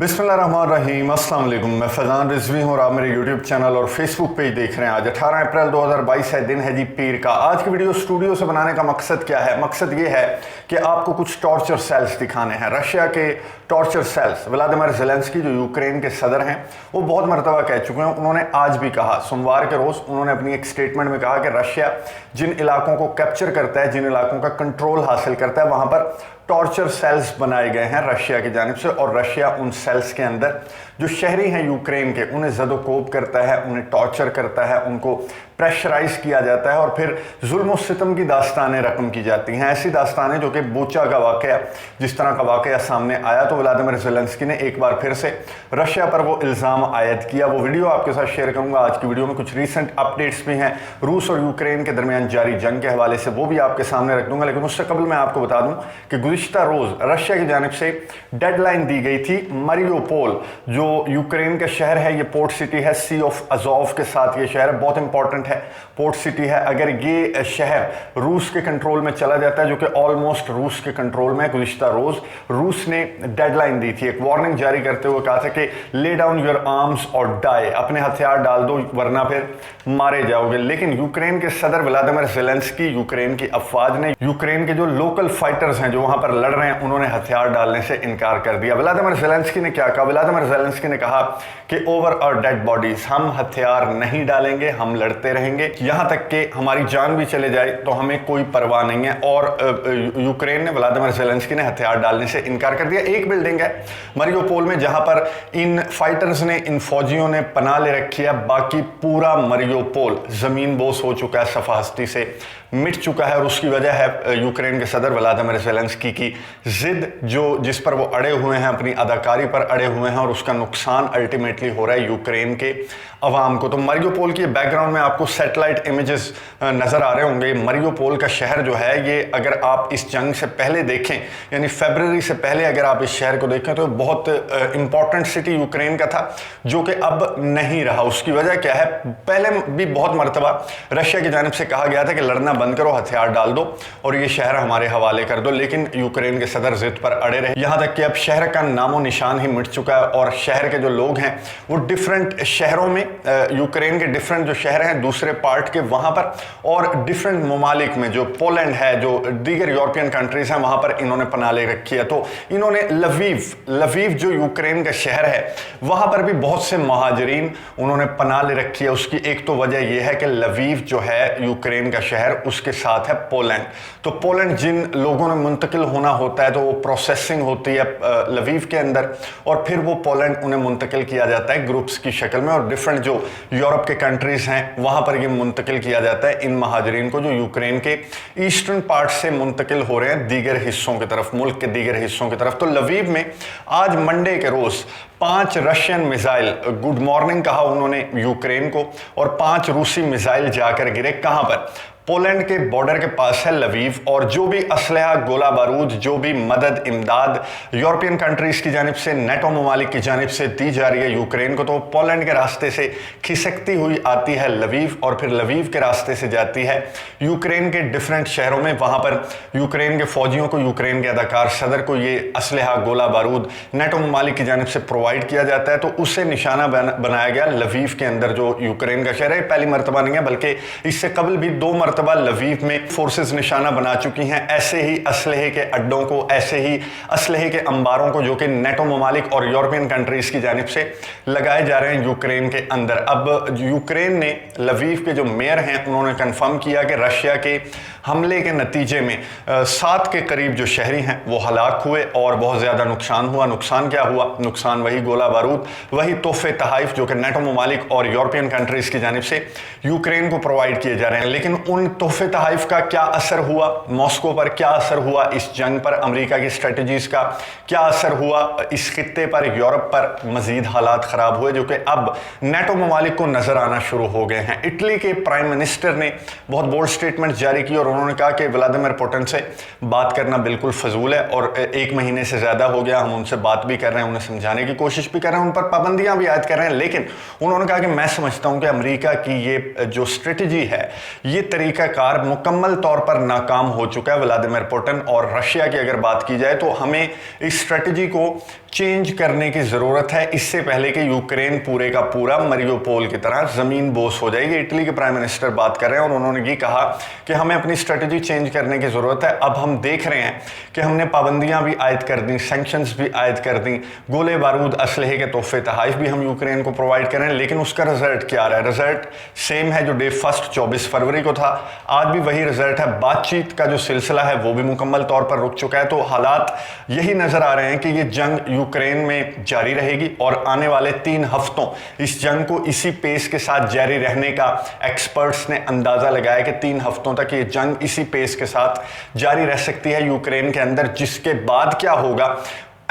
बिस्मिल्लाहिर्रहमानिर्रहीम, अस्सलाम वालेकुम। मैं फैज़ान रिजवी हूँ और आप मेरे यूट्यूब चैनल और फेसबुक पेज देख रहे हैं। आज 18 अप्रैल 2022 है, दिन है जी पीर का। आज की वीडियो स्टूडियो से बनाने का मकसद क्या है? मकसद ये है कि आपको कुछ टॉर्चर सेल्स दिखाने हैं। रशिया के टॉर्चर सेल्स, व्लादिमीर ज़ेलेंस्की जो यूक्रेन के सदर हैं, वो बहुत मरतबा कह चुके हैं। उन्होंने आज भी कहा, सोमवार के रोज़ उन्होंने अपनी एक स्टेटमेंट में कहा कि रशिया जिन इलाकों को कैप्चर करता है, जिन इलाकों का कंट्रोल हासिल करता है, वहाँ पर टॉर्चर सेल्स बनाए गए हैं रशिया की जानिब से। और रशिया उन सेल्स के अंदर जो शहरी हैं यूक्रेन के, उन्हें ज़दोकोब करता है, उन्हें टॉर्चर करता है, उनको प्रेशराइज किया जाता है और फिर जुल्म सितम की दास्तानें रकम की जाती हैं। ऐसी दास्तानें जो कि बोचा का वाक़या, जिस तरह का वाक़या सामने आया, तो व्लादिमीर ज़ेलेंस्की ने एक बार फिर से रशिया पर वो इल्ज़ाम आयद किया। वो वीडियो आपके साथ शेयर करूंगा। आज की वीडियो में कुछ रीसेंट अपडेट्स भी हैं रूस और यूक्रेन के दरमियान जारी जंग के हवाले से, वो भी आपके सामने रख दूंगा। लेकिन उससे कबल मैं आपको बता दूं कि गुज़िश्ता रोज़ रशिया की जानिब से डेडलाइन दी गई थी। मारियोपोल जो यूक्रेन का शहर है, ये पोर्ट सिटी है, सी ऑफ अज़ोव के साथ ये शहर है, बहुत इंपॉर्टेंट है, पोर्ट सिटी है। अगर ये शहर रूस के कंट्रोल में चला जाता है, जो कि ऑलमोस्ट रूस के कंट्रोल में है, गुज़िश्ता रोज़ रूस ने डेडलाइन दी थी, एक वार्निंग जारी करते हुए कहा था कि ले डाउन योर आर्म्स और डाई, अपने हथियार डाल दो वरना फिर मारे जाओगे। लेकिन यूक्रेन के सदर व्लादिमीर ज़ेलेंस्की, यूक्रेन की अफवाज ने, यूक्रेन के जो लोकल फाइटर्स हैं जो वहां पर लड़ रहे हैं, उन्होंने हथियार डालने से इनकार कर दिया। व्लादिमीर ज़ेलेंस्की ने क्या कहा? व्लादिमीर ज़ेलेंस्की ने कहा कि ओवर और डेड बॉडीज, हम हथियार नहीं डालेंगे, हम लड़ते रहेंगे, यहां तक कि हमारी जान भी चले जाए तो हमें कोई परवाह नहीं है। और यूक्रेन ने, व्लादिमीर ज़ेलेंस्की ने हथियार डालने से इनकार कर दिया। एक बिल्डिंग है मारियोपोल में जहां पर इन फाइटर्स ने, इन फौजियों ने पनाह ले रखी है, बाकी पूरा मारियोपोल जमीन बोस हो चुका है, सफाहस्ती से मिट चुका है। और उसकी वजह है यूक्रेन के सदर व्लादिमीर ज़ेलेंस्की की जिद, जिस पर वो अड़े हुए हैं, अपनी अदाकारी पर अड़े हुए हैं, और उसका नुकसान अल्टीमेटली हो रहा है यूक्रेन के अवाम को। तो मारियोपोल की बैकग्राउंड में आपको सैटेलाइट इमेजेस नज़र आ रहे होंगे। मारियोपोल का शहर जो है, ये अगर आप इस जंग से पहले देखें, यानी फरवरी से पहले अगर आप इस शहर को देखें, तो बहुत इंपॉर्टेंट सिटी यूक्रेन का था, जो कि अब नहीं रहा। उसकी वजह क्या है? पहले भी बहुत मरतबा रशिया की जानिब से कहा गया था कि लड़ना बंद करो, हथियार डाल दो और ये शहर हमारे हवाले कर दो, लेकिन यूक्रेन के सदर जिद पर अड़े रहे। यहां तक कि अब शहर का नामो निशान ही मिट चुका है और शहर के जो लोग हैं वो डिफरेंट शहरों में, यूक्रेन के डिफरेंट जो शहर हैं दूसरे पार्ट के, वहां पर और डिफरेंट ममालिक में, जो पोलैंड है, जो दीगर यूरोपियन कंट्रीज हैं, वहां पर इन्होंने पनाह ले रखी है। तो इन्होंने लवीव जो यूक्रेन का शहर है, वहां पर भी बहुत से महाजरीन उन्होंने पनाह ले रखी है। उसकी एक तो वजह यह है कि लवीव जो है यूक्रेन का शहर, उसके साथ है पोलैंड। तो पोलैंड जिन लोगों ने मुंतकिल होना होता है, तो वो प्रोसेसिंग होती है लवीव के अंदर और फिर वो पोलैंड उन्हें मुंतकिल किया जाता है ग्रुप्स की शक्ल में, और डिफरेंट जो यूरोप के कंट्रीज हैं वहां पर ये मुंतकिल किया जाता है इन महाजरीन को, जो यूक्रेन के ईस्टर्न पार्ट से मुंतकिल हो रहे हैं दीगर हिस्सों की तरफ, मुल्क के दीगर हिस्सों की तरफ। तो लवीव में आज मंडे के रोज 5 रशियन मिसाइल, गुड मॉर्निंग कहा उन्होंने यूक्रेन को, और 5 रूसी मिसाइल जाकर गिरे। कहां पर? पोलैंड के बॉर्डर के पास है लवीव। और जो भी असलहा, गोला बारूद, जो भी मदद, इमदाद यूरोपियन कंट्रीज की जानिब से, नेटो ममालिक की जानिब से दी जा रही है यूक्रेन को, तो पोलैंड के रास्ते से खिसकती हुई आती है लवीव और फिर लवीव के रास्ते से जाती है यूक्रेन के डिफरेंट शहरों में। वहां पर यूक्रेन के फौजियों को, यूक्रेन के अदाकार सदर को ये असलहा, गोला बारूद नेटो ममालिक की जानिब से प्रोवाइड किया जाता है। तो उसे निशाना बनाया गया लवीव के अंदर, जो यूक्रेन का शहर है। पहली मरतबा नहीं है, बल्कि इससे कबल भी 2 मरतबा लवीव में फोर्सेस निशाना बना चुकी हैं ऐसे ही असलहे के अड्डों को, ऐसे ही असलहे के अंबारों को, जो कि नेटो ममालिक और यूरोपियन कंट्रीज की जानिब से लगाए जा रहे हैं यूक्रेन के अंदर। अब यूक्रेन ने, लवीव के जो मेयर हैं, उन्होंने कंफर्म किया कि रशिया के हमले के नतीजे में 7 के करीब जो शहरी हैं वो हलाक हुए और बहुत ज़्यादा नुकसान हुआ। नुकसान क्या हुआ? नुकसान वही गोला बारूद, वही तोहफे तहाइफ जो कि नेटो ममालिक और यूरोपियन कंट्रीज की जानिब से यूक्रेन को प्रोवाइड किए जा रहे हैं। लेकिन उन तोहफे तहाइफ का क्या असर हुआ मॉस्को पर, क्या असर हुआ इस जंग पर, अमेरिका की स्ट्रेटजीज का क्या असर हुआ इस खित्ते पर, यूरोप पर? मजीद हालात ख़राब हुए, जो कि अब नेटो ममालिक को नज़र आना शुरू हो गए हैं। इटली के प्राइम मिनिस्टर ने बहुत बोल्ड स्टेटमेंट जारी की और उन्होंने कहा कि व्लादिमीर पुतिन से बात करना बिल्कुल फजूल है और 1 महीने से ज़्यादा हो गया हम उनसे बात भी कर रहे हैं, उन्हें समझाने की कोशिश भी कर रहे हैं, उन पर पाबंदियां भी आयद कर रहे हैं। लेकिन उन्होंने कहा कि मैं समझता हूं कि अमेरिका की ये जो स्ट्रेटजी है, ये तरीकाकार मुकम्मल तौर पर नाकाम हो चुका है। व्लादिमीर पुतिन और रशिया की अगर बात की जाए तो हमें इस स्ट्रेटजी को चेंज करने की ज़रूरत है, इससे पहले कि यूक्रेन पूरे का पूरा मरियोपोल की तरह ज़मीन बोस हो जाएगी। इटली के प्राइम मिनिस्टर बात कर रहे हैं और उन्होंने ये कहा कि हमें अपनी स्ट्रेटजी चेंज करने की ज़रूरत है। अब हम देख रहे हैं कि हमने पाबंदियां भी आयद कर दी, सैंक्शंस भी आयद कर दी, गोले बारूद असलहे के तोहफे तहाइफ भी हम यूक्रेन को प्रोवाइड कर रहे हैं, लेकिन उसका रिजल्ट क्या आ रहा है? रिजल्ट सेम है जो डे 1 24 फरवरी को था, आज भी वही रिजल्ट है। बातचीत का जो सिलसिला है वो भी मुकम्मल तौर पर रुक चुका है। तो हालात यही नज़र आ रहे हैं कि ये जंग यूक्रेन में जारी रहेगी और आने वाले 3 हफ्तों इस जंग को इसी पेस के साथ जारी रहने का एक्सपर्ट्स ने अंदाजा लगाया कि 3 हफ्तों तक ये जंग इसी पेस के साथ जारी रह सकती है यूक्रेन के अंदर। जिसके बाद क्या होगा,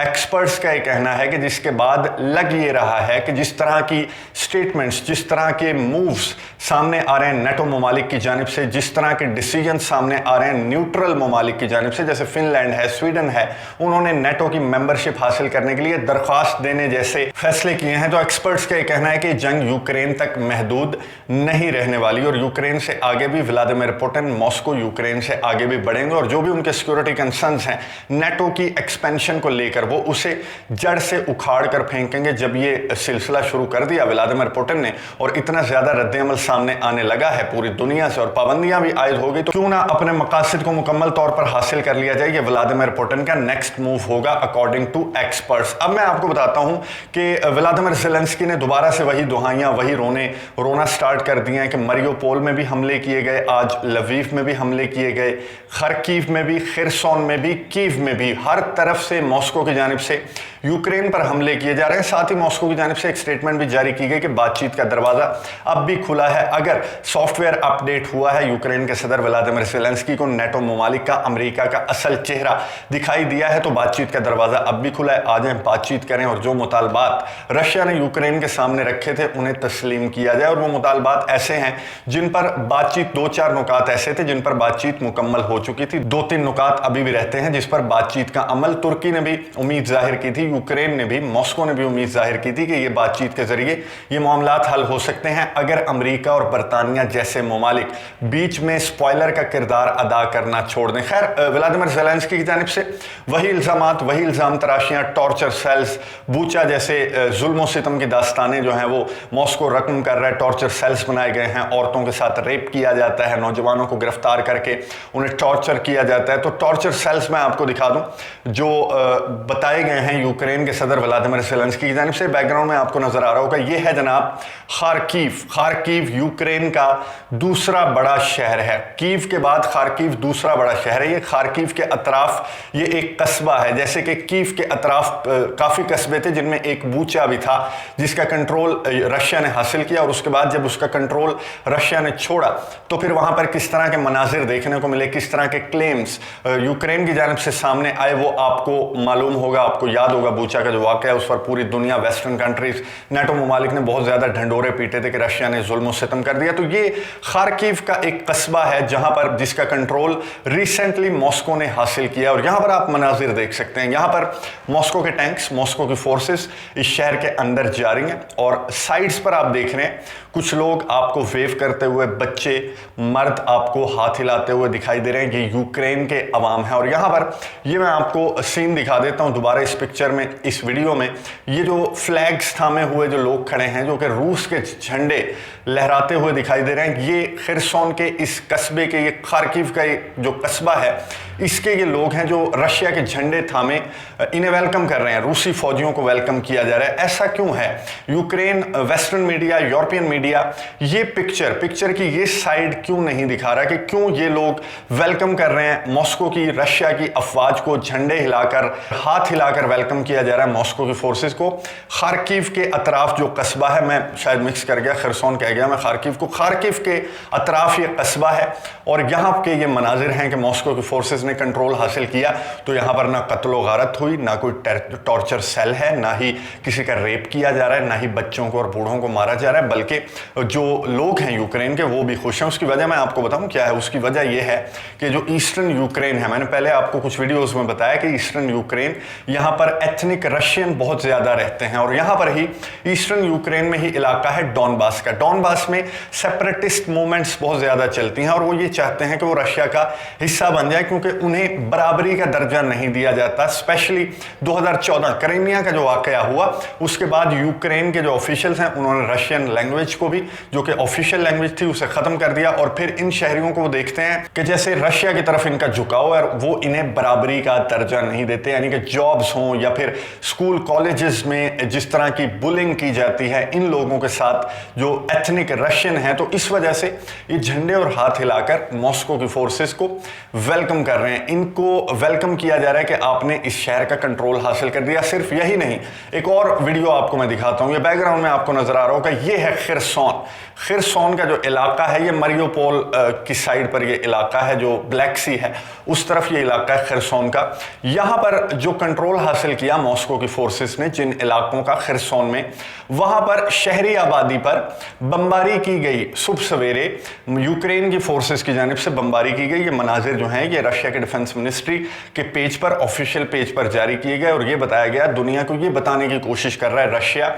एक्सपर्ट्स का ये कहना है कि जिसके बाद लग ये रहा है कि जिस तरह की स्टेटमेंट्स, जिस तरह के मूव्स सामने आ रहे हैं नेटो ममालिक की जानिब से, जिस तरह के डिसीजन सामने आ रहे हैं न्यूट्रल ममालिक की जानिब से, जैसे फिनलैंड है, स्वीडन है, उन्होंने नेटो की मेंबरशिप हासिल करने के लिए दरख्वास्त देने जैसे फैसले किए हैं। तो एक्सपर्ट्स का ये कहना है कि जंग यूक्रेन तक महदूद नहीं रहने वाली और यूक्रेन से आगे भी व्लादिमीर पुतिन, मॉस्को यूक्रेन से आगे भी बढ़ेंगे और जो भी उनके सिक्योरिटी कंसर्न्स हैं नेटो की एक्सपेंशन को लेकर, वो उसे जड़ से उखाड़ कर फेंकेंगे। जब ये सिलसिला शुरू कर दिया व्लादिमीर पुतिन ने और इतना ज्यादा रद्द-ए-अमल सामने आने लगा है पूरी दुनिया से और पाबंदियां भी आयद हो गई, तो क्यों ना अपने मकासद को मुकम्मल तौर पर हासिल कर लिया जाए। ये व्लादिमीर पुतिन का नेक्स्ट मूव होगा अकॉर्डिंग टू एक्सपर्ट्स। अब मैं आपको बताता हूं कि व्लादिमीर ज़ेलेंस्की ने दोबारा से वही दुहाइयां, वही रोना स्टार्ट कर दिए हैं कि मरियोपोल में भी हमले किए गए, आज लवीव में भी हमले किए गए, खरकीव में भी, खिरसोन में भी, कीव में भी, हर तरफ से मॉस्को की जानिब से यूक्रेन पर हमले किए जा रहे हैं। साथ ही मॉस्को की जानिब से एक स्टेटमेंट भी जारी की गई कि बातचीत का दरवाजा अब भी खुला है। अगर सॉफ्टवेयर अपडेट हुआ है, यूक्रेन के सदर व्लादिमीर ज़ेलेंस्की को नेटो ममालिक का, अमेरिका का असल चेहरा दिखाई दिया है, तो बातचीत का दरवाजा अब भी खुला है। आ जाएं, बातचीत करें और जो मुतालबात रशिया ने यूक्रेन के सामने रखे थे उन्हें तस्लीम किया जाए। और वो मुतालबात ऐसे हैं जिन पर बातचीत, 2-4 नुकात ऐसे थे जिन पर बातचीत मुकम्मल हो चुकी थी, 2-3 नुकात अभी भी रहते हैं जिस पर बातचीत का अमल, तुर्की ने भी उम्मीद जाहिर की थी, यूक्रेन ने भी, मॉस्को ने भी उम्मीद जाहिर की थी कि ये बातचीत के जरिए ये मामलात हल हो सकते हैं अगर अमेरिका और बरतानिया जैसे ममालिक बीच में स्पॉइलर का किरदार अदा करना छोड़ दें। खैर, व्लादिमीर ज़ेलेंस्की की जानिब से वही इल्ज़ाम तराशियां, टॉर्चर सेल्स, बूचा जैसे जुल्म सितम की दास्तानें जो हैं वो मॉस्को रकम कर रहा है। टॉर्चर सेल्स बनाए गए हैं, औरतों के साथ रेप किया जाता है, नौजवानों को गिरफ्तार करके उन्हें टॉर्चर किया जाता है। तो टॉर्चर सेल्स मैं आपको दिखा दूं जो बताए गए हैं यूक्रेन के सदर व्लादिमीर ज़ेलेंस्की की जानिब से। बैकग्राउंड में आपको नजर आ रहा होगा, ये है जनाब खारकीव यूक्रेन का दूसरा बड़ा शहर है। कीव के बाद खारकीव दूसरा बड़ा शहर है। ये खारकीव के अतराफ ये एक कस्बा है, जैसे कि कीव के अतराफ काफ़ी कस्बे थे जिनमें एक बूचा भी था जिसका कंट्रोल रशिया ने हासिल किया और उसके बाद जब उसका कंट्रोल रशिया ने छोड़ा तो फिर वहाँ पर किस तरह के मनाजिर देखने को मिले, किस तरह के क्लेम्स यूक्रेन की जानिब से सामने आए, वो आपको मालूम होगा, आपको याद होगा। बूचा का जो वाक़या है उस पर पूरी दुनिया, वेस्टर्न कंट्रीज, नेटो ममालिक ने बहुत ज़्यादा ढंडोरे पीटे थे कि रशिया ने जुल्म सितम कर दिया। तो ये खारकीव का एक कस्बा है जहाँ पर, जिसका कंट्रोल रिसेंटली मॉस्को ने हासिल किया और यहाँ पर आप मनाजिर देख सकते हैं। यहाँ पर मॉस्को के टैंक्स, मॉस्को की फोर्सेस इस शहर के अंदर जा रही हैं और साइड्स पर आप देख रहे हैं कुछ लोग आपको वेव करते हुए, बच्चे, मर्द आपको हाथ हिलाते हुए दिखाई दे रहे हैं। ये यूक्रेन के अवाम है और यहाँ पर ये मैं आपको सीन दिखा देता हूँ दोबारा इस पिक्चर में, इस वीडियो में। ये जो फ्लैग्स थामे हुए जो लोग खड़े हैं, जो कि रूस के झंडे लहराते हुए दिखाई दे रहे हैं, ये खिरसोन के इस कस्बे के, ये खारकीव का जो कस्बा है, इसके ये लोग हैं जो रशिया के झंडे थामे इन्हें वेलकम कर रहे हैं। रूसी फौजियों को वेलकम किया जा रहा है। ऐसा क्यों है? Ukraine, western media, European media ये पिक्चर की ये साइड क्यों नहीं दिखा रहा कि क्यों ये लोग वेलकम कर रहे हैं मॉस्को की, रशिया की अफवाज को झंडे हिलाकर, हाथ हिलाकर वेलकम किया जा रहा है मॉस्को की फोर्सेस को। खारकीव के अतराफ जो कस्बा है, मैं शायद मिक्स कर गया, खिरसोन कह गया मैं खारकीव को, खारकीव के अतराफ ये कस्बा है और यहाँ के ये मनाजिर हैं कि मॉस्को की फोर्सेस ने ने कंट्रोल हासिल किया तो यहाँ पर ना कत्लो गारत हुई, ना कोई टॉर्चर सेल है, ना ही किसी का रेप किया जा रहा है, ना ही बच्चों को और बूढ़ों को मारा जा रहा है, बल्कि जो लोग हैं यूक्रेन के वो भी खुश हैं। उसकी वजह मैं आपको बताऊं क्या है। उसकी वजह यह है कि जो ईस्टर्न यूक्रेन है, मैंने पहले आपको कुछ वीडियोस में बताया कि ईस्टर्न यूक्रेन, यहाँ पर एथनिक रशियन बहुत ज़्यादा रहते हैं, और यहाँ पर ही ईस्टर्न यूक्रेन में ही इलाका है डॉनबास का। डॉनबास में सेपरेटिस्ट मूवमेंट्स बहुत ज़्यादा चलती हैं, और वो ये चाहते हैं कि वो रशिया का हिस्सा बन जाए, क्योंकि उन्हें बराबरी का दर्जा नहीं दिया जाता। स्पेशली 2014 क्राइमिया का जो वाकया हुआ, उसके बाद यूक्रेन के जो ऑफिशियल्स हैं उन्होंने रशियन लैंग्वेज को भी, जो कि ऑफिशियल लैंग्वेज थी, उसे ख़त्म कर दिया, और फिर इन शहरियों को वो देखते हैं कि जैसे रशिया की तरफ इनका झुकाव है, वो इन्हें बराबरी का दर्जा नहीं देते। यानी कि जॉब्स हों या फिर स्कूल कॉलेजेस में जिस तरह की बुलिंग की जाती है इन लोगों के साथ जो एथनिक रशियन है, तो इस वजह से ये झंडे और हाथ हिलाकर मॉस्को की फोर्सेस को वेलकम कर रहे हैं। इनको वेलकम किया जा रहा है कि आपने इस शहर का कंट्रोल हासिल कर दिया। सिर्फ यही नहीं, एक और वीडियो आपको मैं दिखाता हूं। ये बैकग्राउंड में आपको नजर आ रहा होगा, ये है खिरसोन। खिरसोन का जो इलाका है, ये मरियोपोल की साइड पर ये इलाका है, जो ब्लैक सी है उस तरफ ये इलाका है खिरसोन का। यहां पर जो कंट्रोल हासिल किया मॉस्को की फोर्सेस ने जिन इलाकों का खिरसोन में, वहां पर शहरी आबादी पर बमबारी की गई। सुबह सवेरे यूक्रेन की फोर्सेस की जानिब से बमबारी की गई। ये मनाजिर जो हैं ये रशिया के डिफेंस मिनिस्ट्री के पेज पर, ऑफिशियल पेज पर जारी किए गए, और ये बताया गया दुनिया को, ये बताने की कोशिश कर रहा है रशिया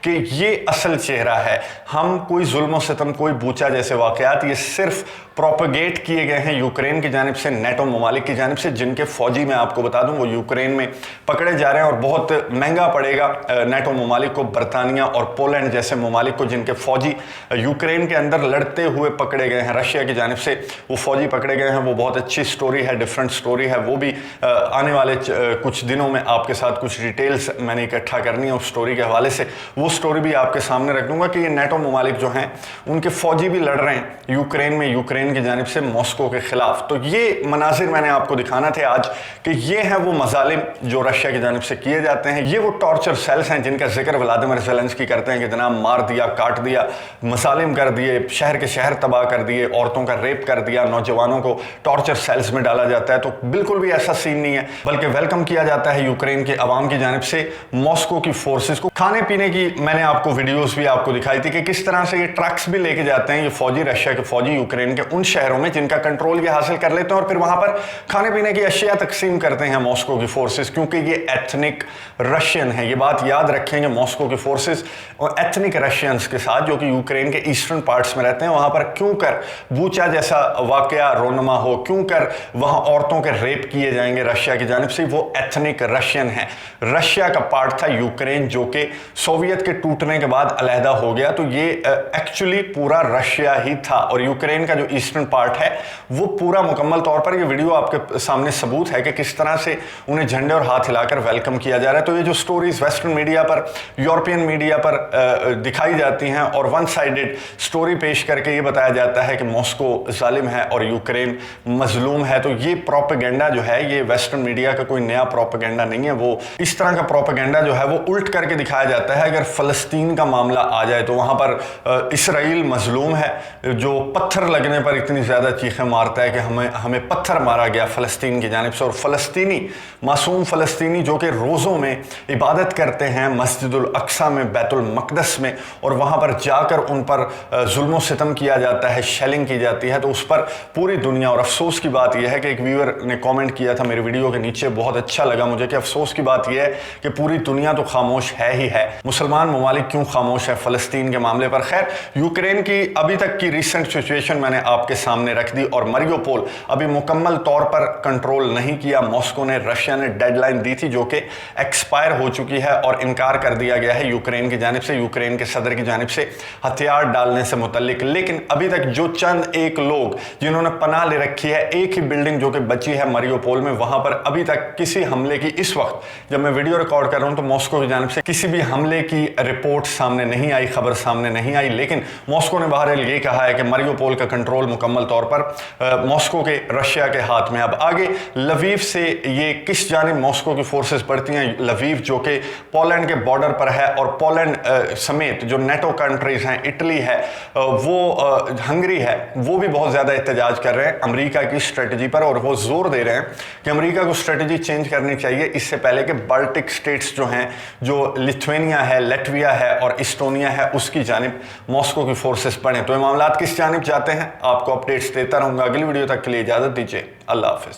कि ये असल चेहरा है। हम कोई जुल्म सितम, कोई बूचा जैसे वाकयात, ये सिर्फ प्रोपेगेट किए गए हैं यूक्रेन की जानिब से, नेटो ममालिक की जानिब से, जिनके फौजी मैं आपको बता दूं वो यूक्रेन में पकड़े जा रहे हैं, और बहुत महंगा पड़ेगा नेटो ममालिक को, बरतानिया और पोलैंड जैसे ममालिक को, जिनके फौजी यूक्रेन के अंदर लड़ते हुए पकड़े गए हैं रशिया की जानिब से। वो फौजी पकड़े गए हैं, वो बहुत अच्छी स्टोरी है, डिफरेंट स्टोरी है। वो भी आने वाले कुछ दिनों में आपके साथ कुछ डिटेल्स मैंने इकट्ठा करनी है उस स्टोरी के हवाले से, वो स्टोरी भी आपके सामने रख दूंगा कि ये नेटो ममालिक जो हैं उनके फौजी भी लड़ रहे हैं यूक्रेन में, यूक्रेन की जानिब से मॉस्को के खिलाफ। तो ये मनाजिर मैंने आपको दिखाना थे आज कि ये है वो मजालिम जो रशिया की जानिब से किए जाते हैं। ये वो टॉर्चर सेल्स हैं जिनका जिक्र व्लादिमीर ज़ेलेंस्की करते हैं कि जनाब मार दिया, काट दिया, मसालिम कर दिए, शहर के शहर तबाह कर दिए, औरतों का रेप कर दिया, नौजवानों को टॉर्चर सेल्स में डाला जाता है। तो बिल्कुल भी ऐसा सीन नहीं है, बल्कि वेलकम किया जाता है यूक्रेन के अवाम की जानिब से मॉस्को की फोर्सेस को। खाने पीने की मैंने आपको वीडियोस भी आपको दिखाई थी कि किस तरह से ये ट्रक्स भी लेके जाते हैं ये फौजी, रशिया के फौजी यूक्रेन के उन शहरों में जिनका कंट्रोल ये हासिल कर लेते हैं, और फिर वहां पर खाने पीने की अशिया तकसीम करते हैं मॉस्को की फोर्सेस, क्योंकि ये एथनिक रशियन है। ये बात याद रखेंगे, मॉस्को की फोर्सेस और एथनिक रशियंस के साथ जो कि यूक्रेन के ईस्टर्न पार्ट्स में रहते हैं, वहां पर क्यों कर बूचा जैसा वाकया रोनमा हो, क्यों कर वहां औरतों के रेप किए जाएंगे रशिया की जानिब से, वो एथनिक रशियन है। रशिया का पार्ट था यूक्रेन, जो कि सोवियत के टूटने के बाद अलहदा हो गया, तो ये एक्चुअली पूरा रशिया ही था, और यूक्रेन का जो ईस्टर्न पार्ट है वो पूरा मुकम्मल तौर पर, ये वीडियो आपके सामने सबूत है कि किस तरह से उन्हें झंडे और हाथ हिलाकर वेलकम किया जा रहा है। तो ये जो स्टोरीज वेस्टर्न मीडिया पर, यूरोपियन मीडिया पर दिखाई जाती हैं, और वन साइडेड स्टोरी पेश करके ये बताया जाता है कि मॉस्को जालिम है और यूक्रेन मजलूम है, तो ये प्रोपेगेंडा जो है ये वेस्टर्न मीडिया का कोई नया प्रोपेगेंडा नहीं है। वो इस तरह का प्रोपेगेंडा जो है वो उल्ट करके दिखाया जाता है। अगर फलस्तीन का मामला आ जाए तो वहां पर इसराइल मजलूम है, जो पत्थर लगने पर इतनी ज्यादा चीखें मारता है कि हमें पत्थर मारा गया फलस्तीन की जानिब से, और फलस्तीनी मासूम फलस्तीनी जो कि रोज़ों में इबादत करते हैं मस्जिदुल अक्सा में, बैतुल मक़दस में, और वहाँ पर जाकर उन पर जुल्म सितम किया जाता है, शेलिंग की जाती है, तो उस पर पूरी दुनिया, और अफसोस की बात यह है कि एक व्यूअर ने कमेंट किया था मेरे वीडियो के नीचे, बहुत अच्छा लगा मुझे, कि अफसोस की बात यह है कि पूरी दुनिया तो खामोश है ही है, मुसलमान ममालिक क्यों खामोश है फ़लस्तीन के मामले पर। खैर, यूक्रेन की अभी तक की रिसेंट सिचुएशन मैंने आपके सामने रख दी, और मरियोपोल अभी मुकम्मल तौर पर कंट्रोल नहीं किया। मॉस्को ने, रशिया ने डेडलाइन दी थी जो कि एक्सपायर हो चुकी है, और इनकार कर दिया गया है यूक्रेन की जानिब से, यूक्रेन के सदर की जानिब से हथियार डालने से मुतल्लिक। लेकिन अभी तक जो चंद एक लोग जिन्होंने पनाह ले रखी है, एक ही बिल्डिंग जो कि बची है मरियोपोल में, वहां पर अभी तक किसी हमले की, इस वक्त जब मैं वीडियो रिकॉर्ड कर रहा हूं तो मॉस्को की जानिब से किसी भी हमले की रिपोर्ट सामने नहीं आई, खबर सामने नहीं आई। लेकिन मॉस्को ने बहरहाल ये कहा है कि मरियोपोल का कंट्रोल मुकम्मल तौर पर मॉस्को के, रशिया के हाथ में। अब आगे लवीव से ये किस जानिब मॉस्को की फोर्सेस बढ़ती हैं, लवीव जो कि पोलैंड के बॉर्डर पर है, और पोलैंड समेत जो नेटो कंट्रीज हैं, इटली है, वो हंगरी है, वो भी बहुत ज़्यादा एहतजाज कर रहे हैं अमेरिका की स्ट्रेटजी पर, और वो जोर दे रहे हैं कि अमेरिका को स्ट्रेटजी चेंज करनी चाहिए इससे पहले कि बाल्टिक स्टेट्स जो हैं, जो लिथुआनिया है, लैटविया है और इस्टोनिया है, उसकी जानिब मॉस्को की फोर्सेस बढ़ें। तो ये मामला किस जानिब जाते हैं, आपको अपडेट्स देता रहूंगा। अगली वीडियो तक के लिए इजाजत दीजिए। अल्लाह हाफिज।